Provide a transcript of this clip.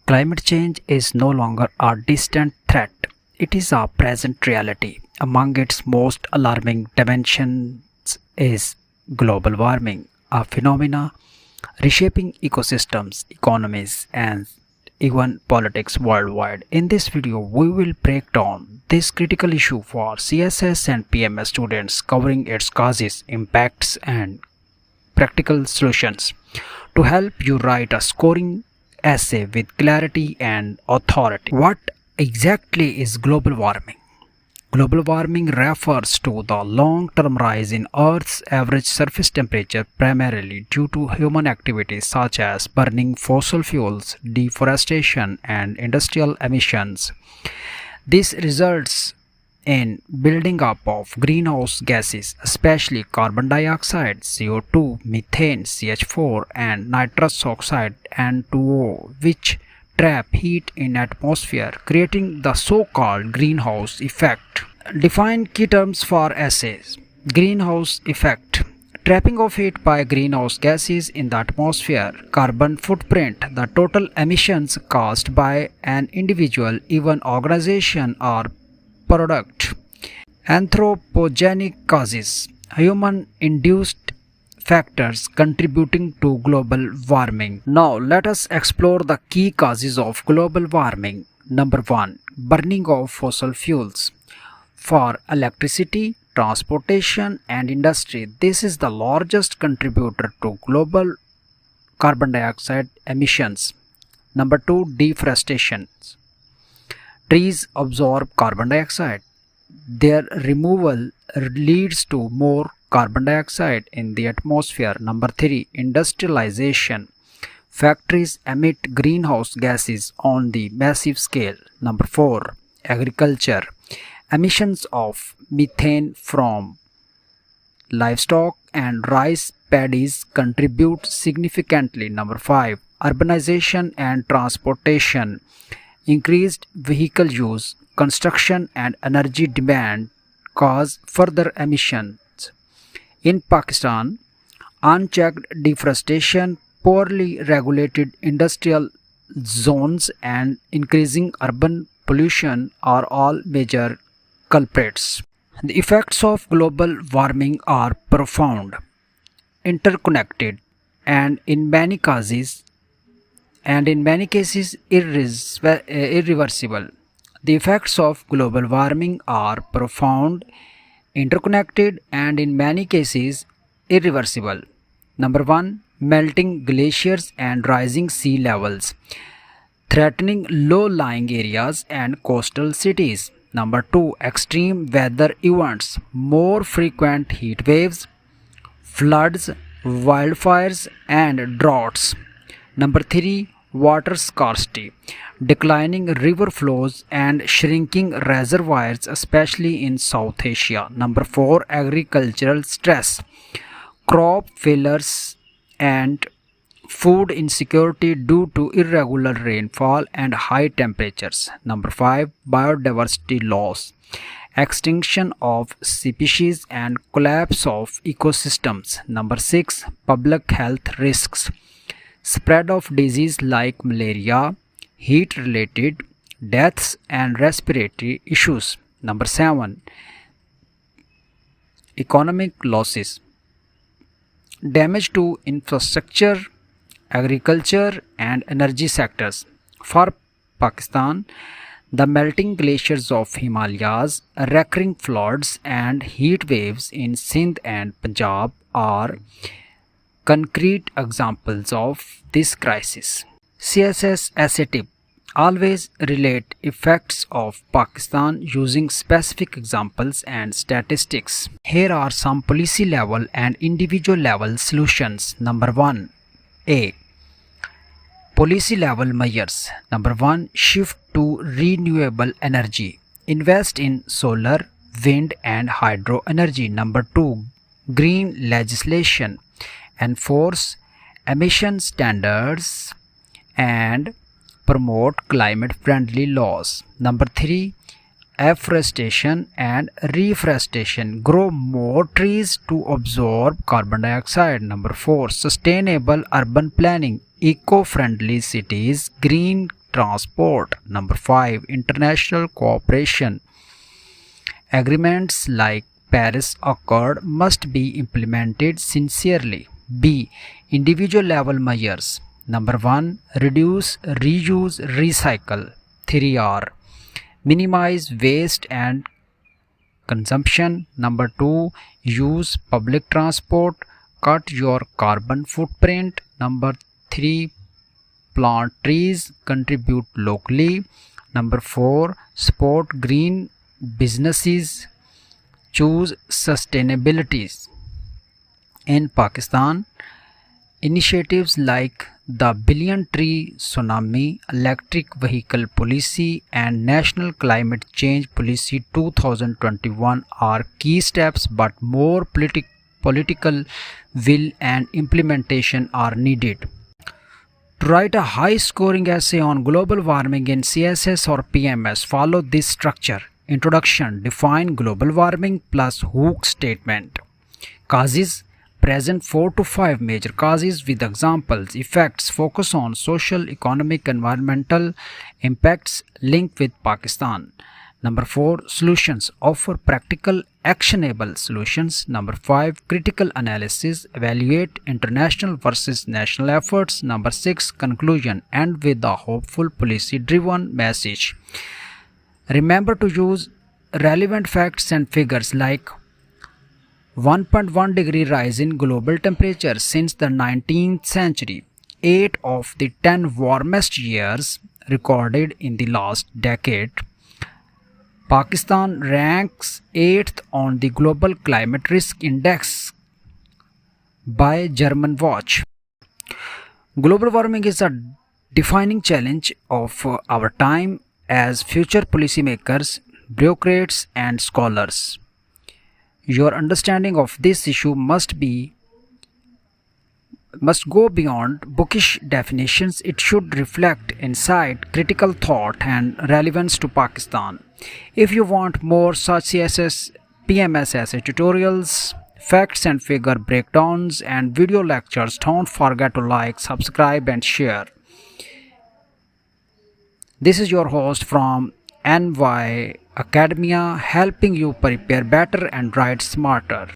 Climate change is no longer a distant threat, it is a present reality. Among its most alarming dimensions is global warming, a phenomena reshaping ecosystems, economies, and even politics worldwide. In this video, we will break down this critical issue for CSS and PMS students, covering its causes, impacts, and practical solutions to help you write a scoring essay with clarity and authority. What exactly is global warming? Global warming refers to the long-term rise in Earth's average surface temperature primarily due to human activities such as burning fossil fuels, deforestation, and industrial emissions. This results in building up of greenhouse gases, especially carbon dioxide, CO2, methane, CH4, and nitrous oxide, N2O, which trap heat in atmosphere, creating the so-called greenhouse effect. Define key terms for essays. Greenhouse effect. Trapping of heat by greenhouse gases in the atmosphere. Carbon footprint. The total emissions caused by an individual, even organization, or product. Anthropogenic causes. Human-induced factors contributing to global warming. Now let us explore the key causes of global warming. Number 1. Burning of fossil fuels. For electricity, transportation, and industry, this is the largest contributor to global carbon dioxide emissions. Number 2. Deforestation. Trees absorb carbon dioxide. Their removal leads to more carbon dioxide in the atmosphere. Number 3. Industrialization. Factories emit greenhouse gases on the massive scale. Number 4. Agriculture. Emissions of methane from livestock and rice paddies contribute significantly. Number 5. Urbanization and transportation. Increased vehicle use, construction, and energy demand cause further emissions. In Pakistan, unchecked deforestation, poorly regulated industrial zones, and increasing urban pollution are all major culprits. The effects of global warming are profound, interconnected, and in many cases irreversible. The effects of global warming are profound, interconnected, and in many cases irreversible. Number 1. Melting glaciers and rising sea levels, threatening low-lying areas and coastal cities. Number 2. Extreme weather events, more frequent heat waves, floods, wildfires, and droughts. Number 3. Water scarcity, declining river flows and shrinking reservoirs, especially in South Asia. Number 4. Agricultural stress, crop failures and food insecurity due to irregular rainfall and high temperatures. Number 5. Biodiversity loss, extinction of species and collapse of ecosystems. Number 6. Public health risks, spread of disease like malaria, heat-related deaths, and respiratory issues. Number 7. Economic losses, damage to infrastructure, agriculture, and energy sectors. For Pakistan, the melting glaciers of Himalayas, recurring floods, and heat waves in Sindh and Punjab are concrete examples of this crisis. CSS essay tip: always relate effects of Pakistan using specific examples and statistics. Here are some policy level and individual level solutions. Number 1. A. Policy level measures. Number 1. Shift to renewable energy. Invest in solar, wind, and hydro energy. Number 2. Green legislation. Enforce emission standards and promote climate-friendly laws. Number 3. Afforestation and reforestation. Grow more trees to absorb carbon dioxide. Number 4. Sustainable urban planning. Eco-friendly cities, green transport. Number 5. International cooperation. Agreements like Paris Accord must be implemented sincerely. B. Individual level measures. Number 1. Reduce, reuse, recycle. 3R. Minimize waste and consumption. Number 2. Use public transport. Cut your carbon footprint. Number 3. Plant trees. Contribute locally. Number 4. Support green businesses. Choose sustainability. In Pakistan, initiatives like the Billion Tree Tsunami, Electric Vehicle Policy and National Climate Change Policy 2021 are key steps, but more political will and implementation are needed. To write a high-scoring essay on global warming in CSS or PMS, follow this structure. Introduction. Define global warming plus hook statement. Causes. Present 4 to 5 major causes with examples. Effects. Focus on social, economic, environmental impacts linked with Pakistan. Number 4. Solutions. Offer practical, actionable solutions. Number 5. Critical analysis. Evaluate international versus national efforts. Number 6. Conclusion. End with a hopeful, policy-driven message. Remember to use relevant facts and figures like 1.1 degree rise in global temperature since the 19th century, 8 of the 10 warmest years recorded in the last decade. Pakistan ranks 8th on the Global Climate Risk Index by Germanwatch. Global warming is a defining challenge of our time as future policymakers, bureaucrats, and scholars. Your understanding of this issue must go beyond bookish definitions. It should reflect insight, critical thought, and relevance to Pakistan. If you want more such CSS, PMS essay tutorials, facts and figure breakdowns, and video lectures, don't forget to like, subscribe, and share. This is your host from NY Academia, helping you prepare better and write smarter.